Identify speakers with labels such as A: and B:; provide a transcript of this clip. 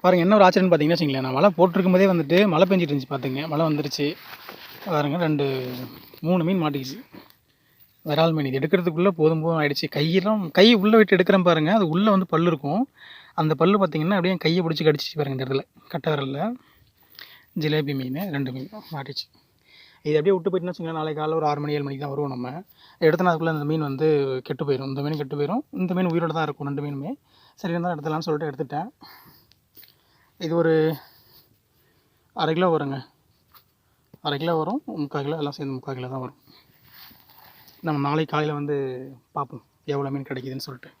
A: பாருங்கள் என்ன ஒரு ஆச்சரியம்னு பார்த்தீங்கன்னா வச்சுங்களேன், நான் வலை போட்டிருக்கும் போதே வந்துட்டு மழை பெஞ்சிட்டு இருந்துச்சு பார்த்துங்க. மழை வந்துருச்சு பாருங்கள், 3 மீன் மாட்டிக்கிச்சு. விரால் மீன் இது எடுக்கிறதுக்குள்ளே போதும் போதும் ஆகிடுச்சு. கை உள்ளே விட்டு எடுக்கிறேன் பாருங்கள், அது உள்ளே வந்து பல் இருக்கும். அந்த பல் பார்த்திங்கன்னா அப்படியே கையை பிடிச்சி கடிச்சிச்சு பாருங்கள். இந்த இடத்துல கட்டை விரலில் ஜிலேபி மீன் 2 மீன் மாட்டிச்சு. இது அப்படியே விட்டு போயிட்டுன்னு வச்சுக்கோங்களேன், நாளைக்கு காலையில் ஒரு 6 மணி 7 மணிக்கு தான் வருவோம். நம்ம எடுத்தோன்னா அதுக்குள்ளே அந்த மீன் வந்து கெட்டு போயிடும். இந்த மீன் கெட்டு போயிடும், இந்த மீன் உயிரோடு தான் இருக்கும். 2 மீனுமே சரி இருந்தால் எடுத்துடலான்னு சொல்லிட்டு எடுத்துட்டேன். இது ஒரு 1/2 கிலோ வருங்க. 1/2 கிலோ வரும், 3/4 கிலோ எல்லாம் சேர்ந்து 3/4 கிலோ தான் வரும். நம்ம நாளைக்கு காலையில் வந்து பார்ப்போம் எவ்வளோ மீன் கிடைக்குதுன்னு சொல்லிட்டு.